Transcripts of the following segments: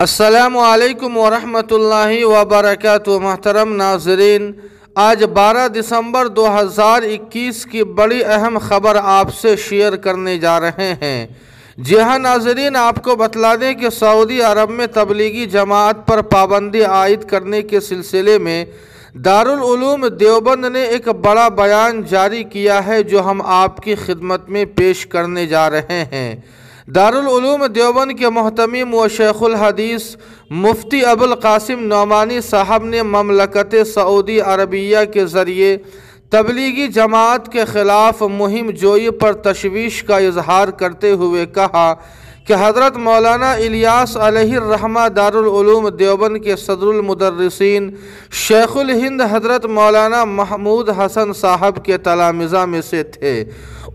السلام علیکم ورحمۃ اللہ وبرکاتہ۔ محترم ناظرین، آج 12 دسمبر 2021 کی بڑی اہم خبر آپ سے شیئر کرنے جا رہے ہیں۔ جی ہاں ناظرین، آپ کو بتلا دیں کہ سعودی عرب میں تبلیغی جماعت پر پابندی عائد کرنے کے سلسلے میں دارالعلوم دیوبند نے ایک بڑا بیان جاری کیا ہے، جو ہم آپ کی خدمت میں پیش کرنے جا رہے ہیں۔ دارالعلوم دیوبند کے محتمم و شیخ الحدیث مفتی ابوالقاسم نعمانی صاحب نے مملکت سعودی عربیہ کے ذریعے تبلیغی جماعت کے خلاف مہم جوئی پر تشویش کا اظہار کرتے ہوئے کہا کہ حضرت مولانا الیاس علیہ الرحمہ دارالعلوم دیوبند کے صدر المدرسین شیخ الہند حضرت مولانا محمود حسن صاحب کے تلامذہ میں سے تھے۔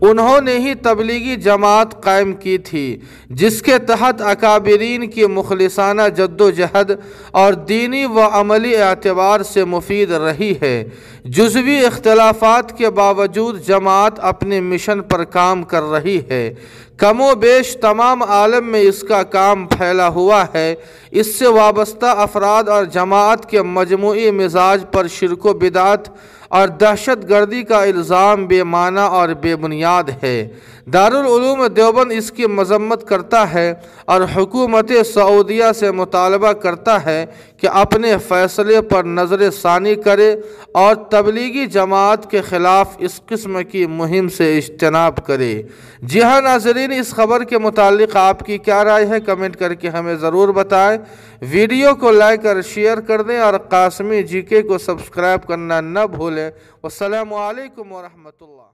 انہوں نے ہی تبلیغی جماعت قائم کی تھی، جس کے تحت اکابرین کی مخلصانہ جدوجہد اور دینی و عملی اعتبار سے مفید رہی ہے۔ جزوی اختلافات کے باوجود جماعت اپنے مشن پر کام کر رہی ہے۔ کم و بیش تمام عالم میں اس کا کام پھیلا ہوا ہے۔ اس سے وابستہ افراد اور جماعت کے مجموعی مزاج پر شرک و بدعت اور دہشت گردی کا الزام بے معنی اور بے بنیاد ہے۔ دارالعلوم دیوبند اس کی مذمت کرتا ہے اور حکومت سعودیہ سے مطالبہ کرتا ہے کہ اپنے فیصلے پر نظر ثانی کرے اور تبلیغی جماعت کے خلاف اس قسم کی مہم سے اجتناب کرے۔ جی ہاں ناظرین، اس خبر کے متعلق آپ کی کیا رائے ہے؟ کمنٹ کر کے ہمیں ضرور بتائیں۔ ویڈیو کو لائک اور شیئر کر دیں اور قاسمی جی کے کو سبسکرائب کرنا نہ بھولیں۔ والسلام علیکم ورحمۃ اللہ۔